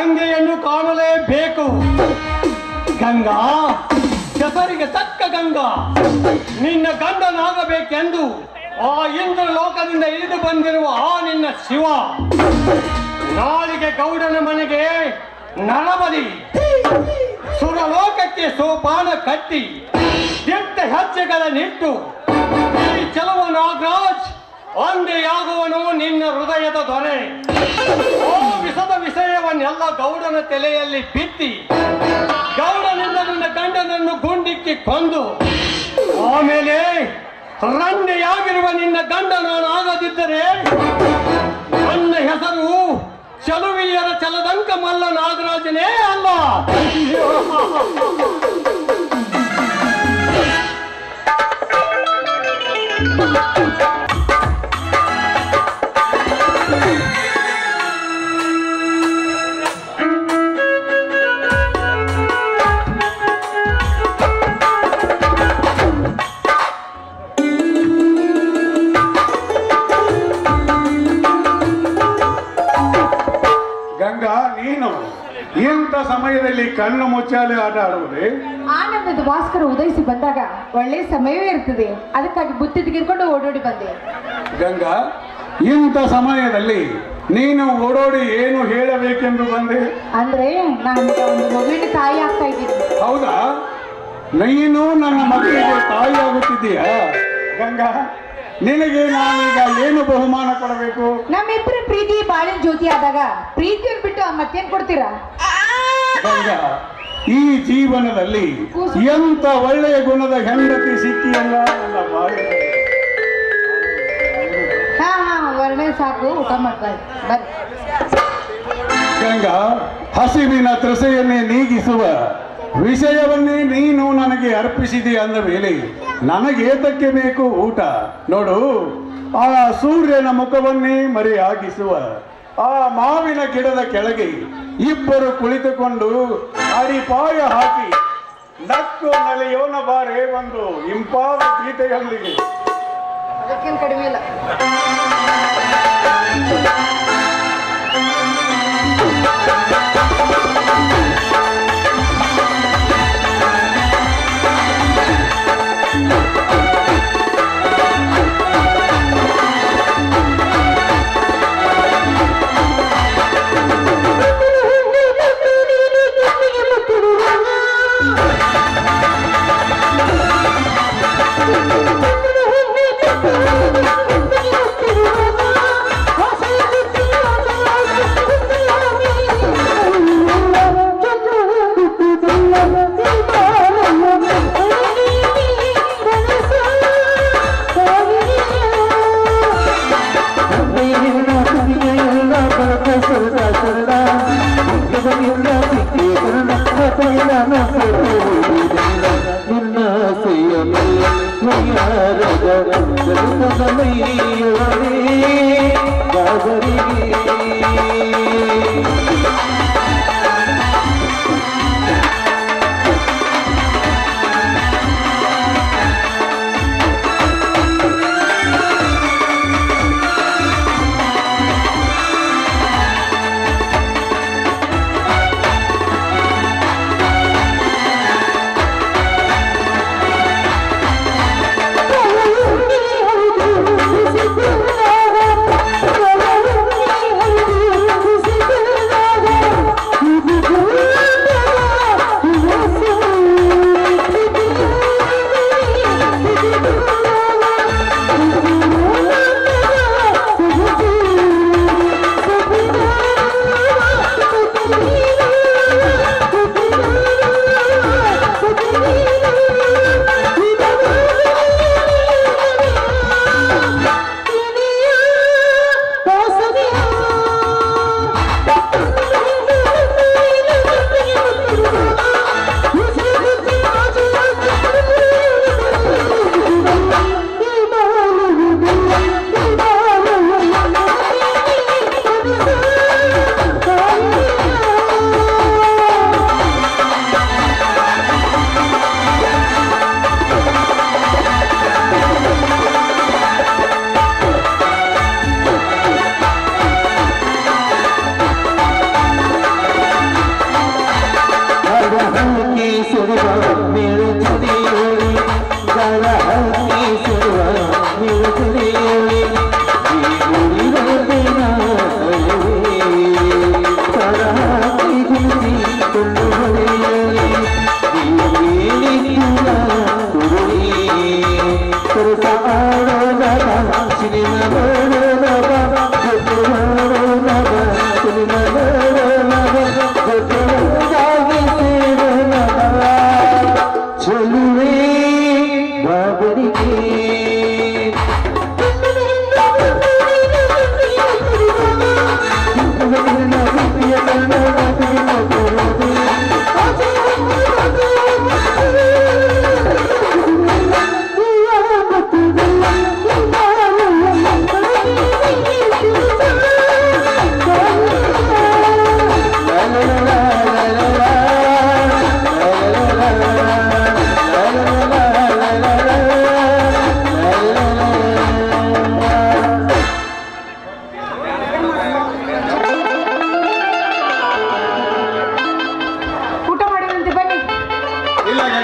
ಗಂಗೆಯನ್ನು ಕಾಣಲೇಬೇಕು. ಗಂಗಾ, ಹೆಸರಿಗೆ ತಕ್ಕ ಗಂಗಾ, ನಿನ್ನ ಗಂಡನಾಗಬೇಕೆಂದು ಆ ಇಂದ್ರ ಲೋಕದಿಂದ ಇಳಿದು ಬಂದಿರುವ ಆ ನಿನ್ನ ಶಿವ ನಾಳಿಗೆ ಗೌಡನ ಮನೆಗೆ ನರಬಲಿ, ಸುರಲೋಕಕ್ಕೆ ಸೋಪಾನ ಕಟ್ಟಿ ದಿಟ್ಟ ಹೆಜ್ಜೆಗಳನ್ನಿಟ್ಟು ಈ ಚಲುವ ನಾಗರಾಜ್ ಅಂದೆಯಾಗುವನು ನಿನ್ನ ಹೃದಯದ ದೊರೆ. ಓ ವಿಷದ ವಿಷಯವನ್ನೆಲ್ಲ ಗೌಡನ ತಲೆಯಲ್ಲಿ ಬಿತ್ತಿ ಗೌಡನಿಂದ ನಿನ್ನ ಗಂಡನನ್ನು ಗುಂಡಿಕ್ಕಿ ಕೊಂದು ಆಮೇಲೆ ರಂಡೆಯಾಗಿರುವ ನಿನ್ನ ಗಂಡ ನಾನಾಗದಿದ್ದರೆ ನನ್ನ ಹೆಸರು ಚಲುವಿಯರ ಚಲದಂಕ ಮಲ್ಲ ನಾಗರಾಜನೇ ಅಲ್ಲ. ಗಂಗಾ, ನೀನು ಇಂಥ ಸಮಯದಲ್ಲಿ ಕಣ್ಣು ಮುಚ್ಚಾಲೆ ಆಟ ಆಡುವುದೇ? ಆನಂದದ ಭಾಸ್ಕರ ಉದಯಿಸಿ ಬಂದಾಗ ಒಳ್ಳೆ ಸಮಯವೇ ಇರ್ತದೆ, ಅದಕ್ಕಾಗಿ ಬುತ್ತಿ ತೆಗೆದುಕೊಂಡು ಓಡೋಡಿ ಬಂದೆ. ಗಂಗಾ, ಇಂಥ ಸಮಯದಲ್ಲಿ ನೀನು ಓಡೋಡಿ ಏನು ಹೇಳಬೇಕೆಂದು ಬಂದೆ? ಅಂದ್ರೆ ನಾನು ಒಂದು ಮಗುವಿನ ತಾಯಿ ಆಗ್ತಾ ಇದ್ದೀನಿ. ಹೌದಾ? ನೀನು ನನ್ನ ಮಕ್ಕಳಿಗೆ ತಾಯಿ ಆಗುತ್ತಿದ್ದೀಯಾ? ಗಂಗಾ, ನಿನಗೆ ನಾನೀಗ ಏನು ಬಹುಮಾನ ಕೊಡಬೇಕು? ನಮ್ಮಿಬ್ಬರ ಪ್ರೀತಿ ಬಾಳಿನ ಜ್ಯೋತಿ ಆದಾಗ ಪ್ರೀತಿಯನ್ನು ಬಿಟ್ಟು ಮತ್ತೇನ್ ಕೊಡ್ತೀರಾ? ಗಂಗಾ, ಈ ಜೀವನದಲ್ಲಿ ಎಂತ ಒಳ್ಳೆಯ ಗುಣದ ಹೆಂಡತಿ ಸಿಕ್ಕಿಯಲ್ಲ ನನ್ನ ಬಾಳಿ. ಹಾ ವರ್ಣೆ ಸಾಕು, ಊಟ ಮಾಡ್ತಾರೆ ಬರ್ರಿ. ಗಂಗಾ, ಹಸಿವಿನ ತೃಷೆಯನ್ನೇ ನೀಗಿಸುವ ವಿಷಯವನ್ನೇ ನೀನು ನನಗೆ ಅರ್ಪಿಸಿದೆ ಅಂದ ಮೇಲೆ ನನಗೇತಕ್ಕೆ ಬೇಕು ಊಟ? ನೋಡು, ಆ ಸೂರ್ಯನ ಮುಖವನ್ನೇ ಮರೆಯಾಗಿಸುವ ಆ ಮಾವಿನ ಗಿಡದ ಕೆಳಗೆ ಇಬ್ಬರು ಕುಳಿತುಕೊಂಡು ಅಡಿಪಾಯ ಹಾಕಿ ನಕ್ಕು ನಲಿಯೋನ ಬಾರೆ ಒಂದು ಇಂಪಾದ ಗೀತೆಯೊಂದಿಗೆ. ಅದಕ್ಕೇನು ಕಡಿಮೆ ಇಲ್ಲ.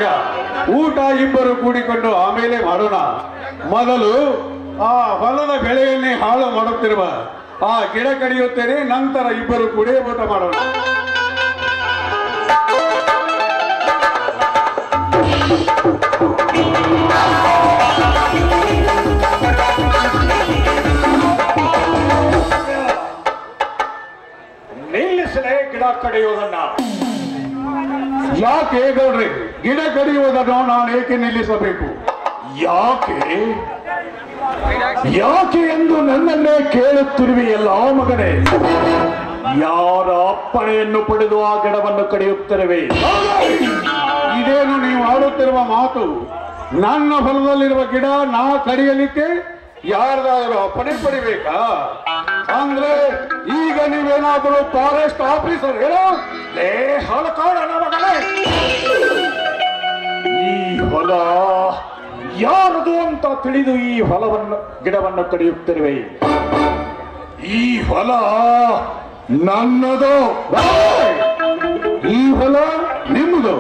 ಈಗ ಊಟ ಇಬ್ಬರು ಕೂಡಿಕೊಂಡು ಆಮೇಲೆ ಮಾಡೋಣ. ಮೊದಲು ಆ ಹೊಲದ ಬೆಳೆಯನ್ನೇ ಹಾಳು ಮಾಡುತ್ತಿರುವ ಆ ಗಿಡ ಕಡಿಯುತ್ತೇನೆ, ನಂತರ ಇಬ್ಬರು ಕೂಡಿ ಊಟ ಮಾಡೋಣ. ನಿಲ್ಲಿಸಲೇ ಗಿಡ ಕಡಿಯುವುದನ್ನ. ಯಾಕೆ ಗೌಡ್ರಿ ಗಿಡ ಕಡಿಯುವುದನ್ನು ನಾನು ಏಕೆ ನಿಲ್ಲಿಸಬೇಕು? ಯಾಕೆ ಯಾಕೆ ಎಂದು ನನ್ನನ್ನೇ ಕೇಳುತ್ತಿರುವೆಯಲ್ಲ ಮಗನೇ. ಯಾರ ಅಪ್ಪಣೆಯನ್ನು ಪಡೆದು ಆ ಗಿಡವನ್ನು ಕಡಿಯುತ್ತಿರುವೆ? ಇದೇನು ನೀವು ಆಡುತ್ತಿರುವ ಮಾತು? ನನ್ನ ಹೊಲದಲ್ಲಿರುವ ಗಿಡ ನಾ ಕಡಿಯಲಿಕ್ಕೆ ಯಾರ್ದಾದ್ರೂ ಅಪ್ಪಣೆ ಪಡಿಬೇಕಾ? ಅಂದ್ರೆ ಈಗ ನೀವೇನಾದರೂ ಫಾರೆಸ್ಟ್ ಆಫೀಸರ್ ಹೇಳೋ? ಈ ಹೊಲ ಯಾರದು ಅಂತ ತಿಳಿದು ಈ ಹೊಲವನ್ನು ಗಿಡವನ್ನು ಕಡಿಯುತ್ತಿರುವೆ? ಈ ಹೊಲ ನನ್ನದು. ಈ ಹೊಲ ನಿಮ್ಮದು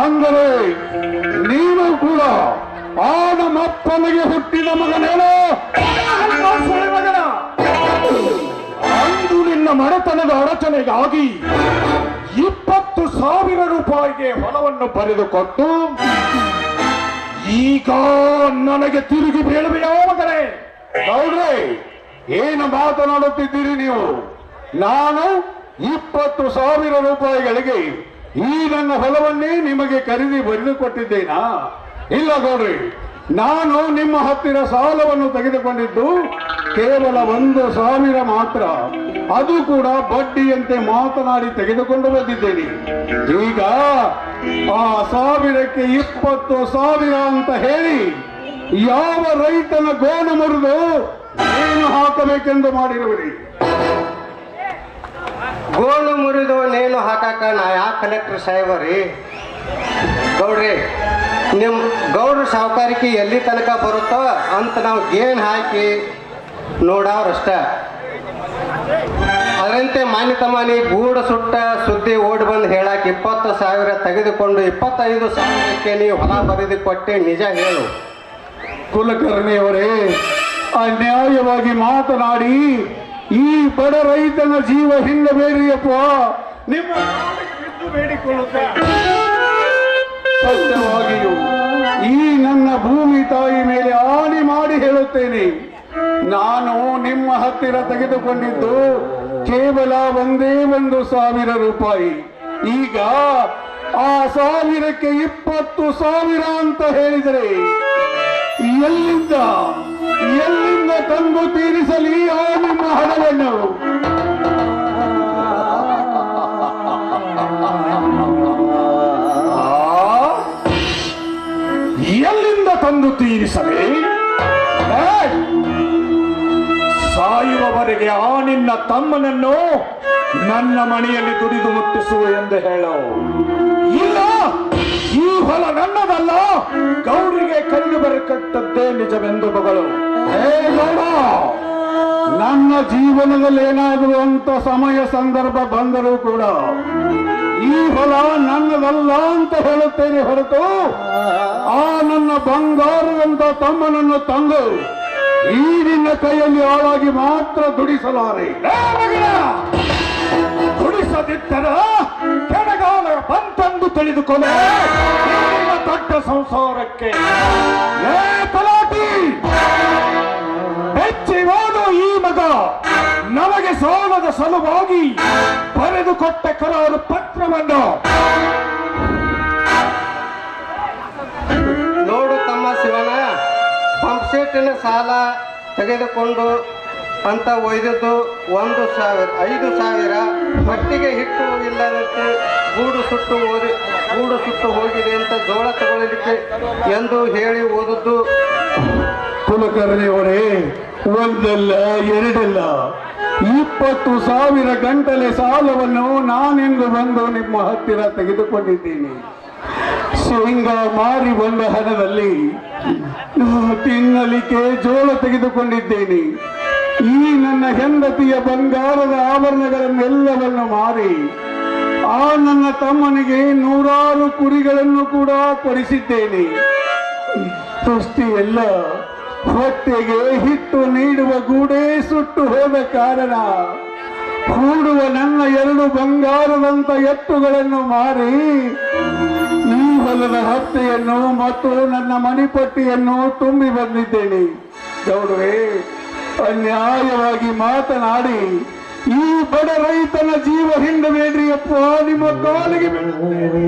ಅಂದರೆ ನೀನು ಕೂಡ ಆ ನಮ್ಮಪ್ಪನಿಗೆ ಹುಟ್ಟಿದ ಮಗನೇನೋ? ಮಗನ, ಅಂದು ನಿನ್ನ ಮನೆತನದ ಅಡಚಣೆಗಾಗಿ 20,000 ರೂಪಾಯಿಗೆ ಹೊಲವನ್ನು ಬರೆದುಕೊಟ್ಟು ಈಗ ನನಗೆ ತಿರುಗಿ ಬೀಳುವೆಯೋ ಮಗನೇ? ಗೌಡ್ರೆ, ಏನು ಮಾತನಾಡುತ್ತಿದ್ದೀರಿ ನೀವು? ನಾನು 20,000 ರೂಪಾಯಿಗಳಿಗೆ ಈ ನನ್ನ ಹೊಲವನ್ನೇ ನಿಮಗೆ ಖರೀದಿ ಬರೆದುಕೊಟ್ಟಿದ್ದೇನಾ? ಇಲ್ಲ ಗೌಡ್ರಿ, ನಾನು ನಿಮ್ಮ ಹತ್ತಿರ ಸಾಲವನ್ನು ತೆಗೆದುಕೊಂಡಿದ್ದು ಕೇವಲ 1,000 ಮಾತ್ರ. ಅದು ಕೂಡ ಬಡ್ಡಿಯಂತೆ ಮಾತನಾಡಿ ತೆಗೆದುಕೊಂಡು ಬಂದಿದ್ದೇನೆ. ಈಗ ಆ 1,000ಕ್ಕೆ 20,000 ಅಂತ ಹೇಳಿ ಯಾವ ರೈತನ ಗೋಣು ಮುರಿದು ಏನು ಹಾಕಬೇಕೆಂದು ಮಾಡಿರುವಿರಿ? ಗೋಳು ಮುರಿದು ನೇಣು ಹಾಕಾಕ ನಾ ಯಾಕೆ ಕಲೆಕ್ಟರ್ ಸಾಹೇಬರಿ? ಗೌಡ್ರಿ, ನಿಮ್ಮ ಗೌಡ್ರ ಸಾವುಕಾರಿಕೆ ಎಲ್ಲಿ ತನಕ ಬರುತ್ತೋ ಅಂತ ನಾವು ಗೇನ್ ಹಾಕಿ ನೋಡವ್ರಷ್ಟ. ಅದರಂತೆ ಮಾನ್ಯತಮಾನಿ ಗೂಡು ಸುಟ್ಟ ಸುದ್ದಿ ಓಡಿ ಬಂದು ಹೇಳಕ್ಕೆ 20,000 ತೆಗೆದುಕೊಂಡು 25,000ಕ್ಕೆ ನೀವು ಹೊಲ ಬರೆದು ಕೊಟ್ಟೆ, ನಿಜ ಹೇಳು. ಕುಲಕರ್ಣಿಯವರೇ, ಅನ್ಯಾಯವಾಗಿ ಮಾತನಾಡಿ ಈ ಬಡ ರೈತನ ಜೀವ ಹಿಂದಬೇರಿಯಪ್ಪ. ನಿಮ್ಮ ಬೇಡಿಕೊಳ್ಳುತ್ತೆ. ಸತ್ಯವಾಗಿಯೂ ಈ ನನ್ನ ಭೂಮಿ ತಾಯಿ ಮೇಲೆ ಆಣೆ ಮಾಡಿ ಹೇಳುತ್ತೇನೆ, ನಾನು ನಿಮ್ಮ ಹತ್ತಿರ ತೆಗೆದುಕೊಂಡಿದ್ದು ಕೇವಲ 1,000 ರೂಪಾಯಿ. ಈಗ ಆ 1,000ಕ್ಕೆ 20,000 ಅಂತ ಹೇಳಿದರೆ ಎಲ್ಲಿಂದ ತಂದು ತೀರಿಸಲಿ ಆ ನಿಮ್ಮ ಹಣವನ್ನು? ಎಲ್ಲಿಂದ ತಂದು ತೀರಿಸಲಿ? ಸಾಯುವವರೆಗೆ ಆ ನಿನ್ನ ತಮ್ಮನನ್ನು ನನ್ನ ಮನೆಯಲ್ಲಿ ದುಡಿದು ಮುಟ್ಟಿಸು ಎಂದು ಹೇಳು. ಇಲ್ಲ, ಈ ಹೊಲ ನನ್ನದಲ್ಲ, ಗೌರಿಗೆ ಕೈಗೆ ಬರಕಟ್ಟದ್ದೇ ನಿಜವೆಂದು ಮಗಳು. ನನ್ನ ಜೀವನದಲ್ಲಿ ಏನಾದರೂ ಅಂತ ಸಮಯ ಸಂದರ್ಭ ಬಂದರೂ ಕೂಡ ಈ ಹೊಲ ನನ್ನದಲ್ಲ ಅಂತ ಹೇಳುತ್ತೇನೆ ಹೊರತು ಆ ನನ್ನ ಬಂಗಾರದಂತ ತಮ್ಮನನ್ನು ತಂದು ಈ ನಿನ್ನ ಕೈಯಲ್ಲಿ ಆಳಾಗಿ ಮಾತ್ರ ದುಡಿಸಲಾರೆ. ದುಡಿಸದಿದ್ದರ ಕೆಳಗಾಲ ಬಂತಂದು ತಿಳಿದುಕೊಳ್ಳೆ ದೊಡ್ಡ ಸಂಸಾರಕ್ಕೆ. ತಲಾಟಿ ಬೆಚ್ಚಿವಾದ ಈ ಮಗ ನಮಗೆ ಸಾಲದ ಸಲುವಾಗಿ ಬರೆದುಕೊಟ್ಟ ಕರಾರು ಪತ್ರವನ್ನು ನೋಡು ತಮ್ಮ ಶಿವನ, ಪಂಪ್ಸೆಟ್ಟಿನ ಸಾಲ ತೆಗೆದುಕೊಂಡು ಅಂತ ಒಯ್ದದ್ದು 5,000, ಮಟ್ಟಿಗೆ ಹಿಟ್ಟು ಇಲ್ಲದಂತೆ ಗೂಡು ಸುಟ್ಟು ಹೋಗಿದೆ ಅಂತ ಜೋಳ ತಗೊಳ್ಳಲಿಕ್ಕೆ ಎಂದು ಹೇಳಿ ಓದದ್ದು. ಕುಲಕರ್ಣಿಯವರೇ, ಒಂದಲ್ಲ ಎರಡಲ್ಲ 20,000 ಗಂಟಲೆ ಸಾಲವನ್ನು ನಾನೆಂದು ಬಂದು ನಿಮ್ಮ ಹತ್ತಿರ ತೆಗೆದುಕೊಂಡಿದ್ದೀನಿ. ಶೇಂಗಾ ಮಾರಿ ಬಂದ ಹಣದಲ್ಲಿ ತಿನ್ನಲಿಕ್ಕೆ ಜೋಳ ತೆಗೆದುಕೊಂಡಿದ್ದೇನೆ. ಈ ನನ್ನ ಹೆಂಡತಿಯ ಬಂಗಾರದ ಆಭರಣಗಳನ್ನೆಲ್ಲವನ್ನು ಮಾರಿ ಆ ನನ್ನ ತಮ್ಮನಿಗೆ 100 ಕುರಿಗಳನ್ನು ಕೂಡ ಕೊಡಿಸಿದ್ದೇನೆ. ಅಷ್ಟೇ ಎಲ್ಲ, ಹೊಟ್ಟೆಗೆ ಹಿಟ್ಟು ನೀಡುವ ಗೂಡೇ ಸುಟ್ಟು ಹೋದ ಕಾರಣ ಕೂಡುವ ನನ್ನ 2 ಬಂಗಾರದಂತ ಎತ್ತುಗಳನ್ನು ಮಾರಿ ಈ ಹೊಲದ ಹತ್ತೆಯನ್ನು ಮತ್ತು ನನ್ನ ಮಣಿಪಟ್ಟಿಯನ್ನು ತುಂಬಿ ಬಂದಿದ್ದೇನೆ. ಗೌಡರೇ, ಅನ್ಯಾಯವಾಗಿ ಮಾತನಾಡಿ ಈ ಬಡ ರೈತನ ಜೀವ ಹಿಂಡಬೇಡ್ರಿ ಅಪ್ಪ, ನಿಮ್ಮ ಕಾಲಿಗೆ ಬೀಳುತ್ತೇನೆ.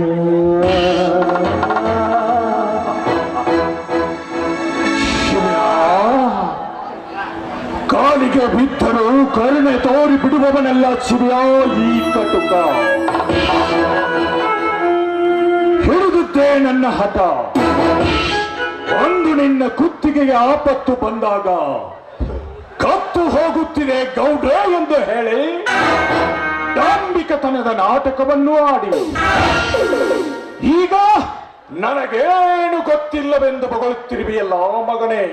ಕಾಲಿಗೆ ಬಿದ್ದರೂ ಕರುಣೆ ತೋರಿ ಬಿಡುವವನೆಲ್ಲ ಚಿರಿಯ ಈ ಕಟುಕ. ಹಿಡಿದುದ್ದೇ ನನ್ನ ಹಠ. ಒಂದು ನಿನ್ನ ಕುತ್ತಿಗೆಗೆ ಆಪತ್ತು ಬಂದಾಗ ಕತ್ತು ಹೋಗುತ್ತಿದೆ ಗೌಡ್ರೆ ಎಂದು ಹೇಳಿ ಡಾಂಬಿಕತನದ ನಾಟಕವನ್ನು ಆಡಿ ಈಗ ನನಗೇನು ಗೊತ್ತಿಲ್ಲವೆಂದು ಬಗಳುತ್ತಿರುವೆಯಲ್ಲ ಮಗನೇ.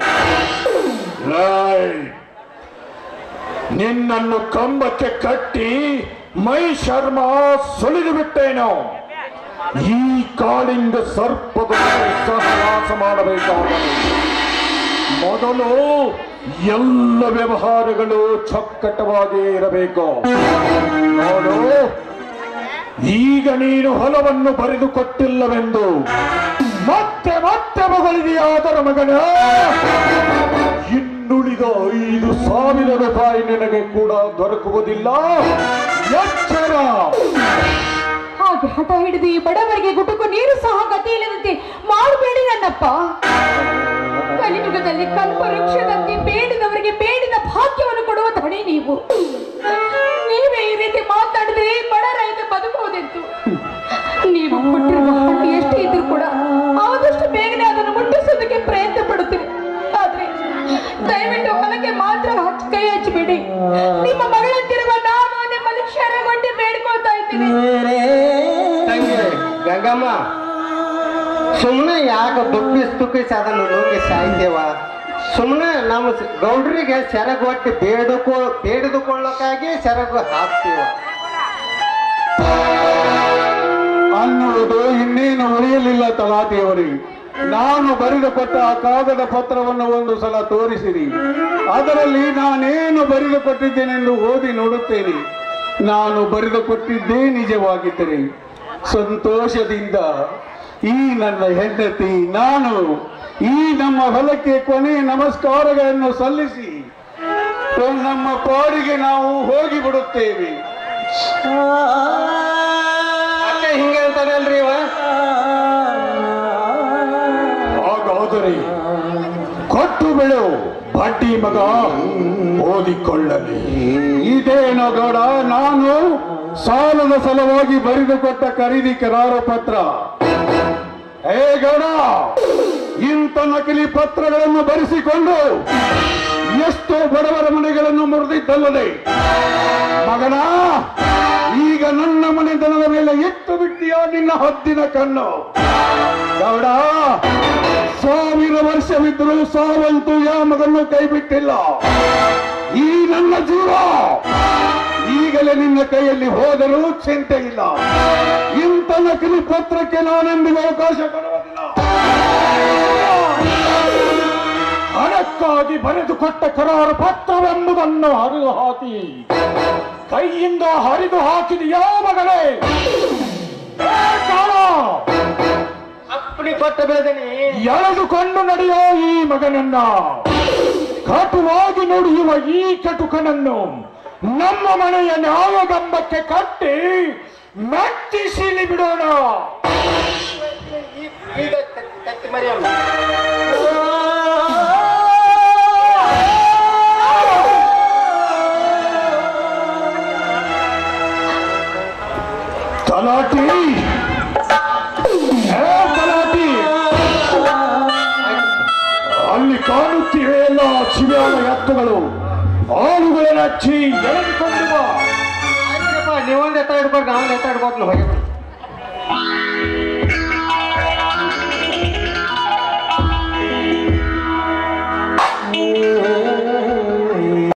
ನಿನ್ನನ್ನು ಕಂಬಕ್ಕೆ ಕಟ್ಟಿ ಮೈ ಶರ್ಮ ಸುಲಿದು ಬಿಟ್ಟೇನೋ. ಈ ಕಾಳಿಂಗ ಸರ್ಪದ ಸಹವಾಸ ಮಾಡಬೇಕಾದರೆ ಮೊದಲು ಎಲ್ಲ ವ್ಯವಹಾರಗಳು ಚೊಕ್ಕಟವಾಗಿ ಇರಬೇಕು. ನೋಡು, ಈಗ ನೀನು ಹೊಲವನ್ನು ಬರೆದುಕೊಟ್ಟಿಲ್ಲವೆಂದು ಮತ್ತೆ ಮತ್ತೆ ಮಗಳಿದೆಯಾದರ ಮಗನ ಇನ್ನುಳಿದ 5,000 ರೂಪಾಯಿ ನಿನಗೆ ಕೂಡ ದೊರಕುವುದಿಲ್ಲ. ಎಚ್ಚರ. ಹಾಗೆ ಹಠ ಹಿಡಿದು ಈ ಬಡವರಿಗೆ ಗುಟುಕು ನೀರು ಸಹ ಗತಿ ಇಲ್ಲದಂತೆ ಮಾಡಬೇಡಿ ನನ್ನಪ್ಪ. ಕಲಿಯುಗದಲ್ಲಿ ಕಲ್ಪವೃಕ್ಷದಂತೆ ಬೇಡಿದವರಿಗೆ ಬೇಡಿದ ಭಾಗ್ಯವನ್ನು ಕೊಡುವ ಧಣಿ ನೀವು. ನೀವೇ ಈ ರೀತಿ ಮಾತಾಡಿದ್ರೆ ಬಡ ರೈತ ಬದುಕುವುದೆಂತು? ನೀವು ಕೊಟ್ಟಿರುವ ಹಣ್ಣು ಎಷ್ಟೇ ಇದ್ರೂ ಕೂಡ ಆದಷ್ಟು ಬೇಗನೆ ಅದನ್ನು ಮುಟ್ಟಿಸೋದಕ್ಕೆ ಪ್ರಯತ್ನ ಪಡುತ್ತೀರಿ. ಆದ್ರೆ ದಯವಿಟ್ಟು ಹೊಲಕ್ಕೆ ಮಾತ್ರ ಕೈ ಹಚ್ಚಬೇಡಿ. ನಿಮ್ಮ ಮಗಳಂತಿರುವ ನಾನು ನಿಮ್ಮಲ್ಲಿ ಕ್ಷಣಗೊಂಡು ಬೇಡ್ಕೊಳ್ತಾ ಇದ್ದೀನಿ. ಗಂಗಮ್ಮ, ಸುಮ್ಮನೆ ಯಾಕೆ ದುಃಖಿಸಿ ಅದನ್ನು ನುಗ್ಗಿ ಸಾಯ್ತೇವ? ಸುಮ್ಮನೆ ನಮ್ಮ ಗೌಡ್ರಿಗೆ ಸೆರಗು ಒಟ್ಟು ಬೇಡಿದುಕೊಳ್ಳೋಕ್ಕಾಗಿ ಸೆರಗು ಹಾಕ್ತೀವ ಅನ್ನುವುದು ಇನ್ನೇನು ಉಳಿಯಲಿಲ್ಲ ತಲಾಟಿಯವರಿಗೆ. ನಾನು ಬರೆದುಕೊಟ್ಟ ಆ ಕಾಗದ ಪತ್ರವನ್ನು ಒಂದು ಸಲ ತೋರಿಸಿರಿ. ಅದರಲ್ಲಿ ನಾನೇನು ಬರೆದುಕೊಟ್ಟಿದ್ದೇನೆಂದು ಓದಿ ನೋಡುತ್ತೇನೆ. ನಾನು ಬರೆದುಕೊಟ್ಟಿದ್ದೇ ನಿಜವಾಗಿದ್ದರೆ ಸಂತೋಷದಿಂದ ಈ ನನ್ನ ಹೆಂಡತಿ ನಾನು ಈ ನಮ್ಮ ಹೊಲಕ್ಕೆ ಕೊನೆ ನಮಸ್ಕಾರಗಳನ್ನು ಸಲ್ಲಿಸಿ ನಮ್ಮ ಪಾಡಿಗೆ ನಾವು ಹೋಗಿ ಬಿಡುತ್ತೇವೆ. ಹಿಂಗೆ ಅಂತಾರಲ್ರಿ ಇವ. ಹಾಗಾದರೆ ಕೊಟ್ಟು ಬಿಡು, ಬಡ್ಡಿ ಮಗ ಓದಿಕೊಳ್ಳಲಿ. ಇದೇನೋ ಗೌಡ, ನಾನು ಸಾಲದ ಸಲುವಾಗಿ ಬರೆದುಕೊಟ್ಟ ಖರೀದಿ ಕರಾರ ಪತ್ರ. ಹೇ ಗೌಡ, ಇಂಥ ನಕಲಿ ಪತ್ರಗಳನ್ನು ಬರೆಸಿಕೊಂಡು ಎಷ್ಟೋ ಬಡವರ ಮನೆಗಳನ್ನು ಮುರಿದಿದ್ದಲ್ಲದೆ ಮಗನ, ಈಗ ನನ್ನ ಮನೆತನದ ಮೇಲೆ ಎತ್ತು ಬಿಟ್ಟಿಯ ನಿನ್ನ ಹದ್ದಿನ ಕಣ್ಣು. ಗೌಡ, 1000 ವರ್ಷವಿದ್ದರೂ ಸಾವಂತೂ ಯಾವ ಮಗನ್ನು ಕೈ ಬಿಟ್ಟಿಲ್ಲ. ಈ ನನ್ನ ಜೀವ ಈಗಲೇ ನಿನ್ನ ಕೈಯಲ್ಲಿ ಹೋದರೂ ಚಿಂತೆ ಇಲ್ಲ. ಇಂಥ ನಕಲಿ ಪತ್ರಕ್ಕೆ ನಾನೆಂದಿಗೂ ಅವಕಾಶ ಕೊಡುವುದಿಲ್ಲ. ಹಣಕ್ಕಾಗಿ ಬರೆದುಕೊಟ್ಟ ಕರಾರು ಪತ್ರವೆಂಬುದನ್ನು ಹರಿದು ಹಾಕಿ ಕೈಯಿಂದ ಹರಿದು ಹಾಕಿದೆಯಾ ಮಗಳೇ? ಅಪ್ಪಣಿ ಕೊಟ್ಟ ಬೆಳೆದನಿ ಎಳೆದುಕೊಂಡು ನಡೆಯೋ ಈ ಮಗನನ್ನ, ಕಟುವಾಗಿ ನುಡಿಯುವ ಈ ಕಟುಕನನ್ನು ನಮ್ಮ ಮನೆಯ ನ್ಯಾಯಗಂಬಕ್ಕೆ ಕಟ್ಟಿ ಮೆಟ್ಟಿಸಿಲಿ ಬಿಡೋಣ. ತಲಾಟಿ, ತಲಾಟಿ, ಅಲ್ಲಿ ಕಾಣುತ್ತಿವೆ ಎಲ್ಲ ಚಿವಿಯಾದ ಎತ್ತುಗಳು. ಆಳುಗಳನ್ನ ಹಚ್ಚಿ ಎಳೆದುಕೊಂಡು ಬಾ. ನೀವೊಂದು ಎತ್ತ ಇಡ್ಬೇಕು, ನಾವೊಂದು ಎತ್ತ ಇಡ್ಬೋದು.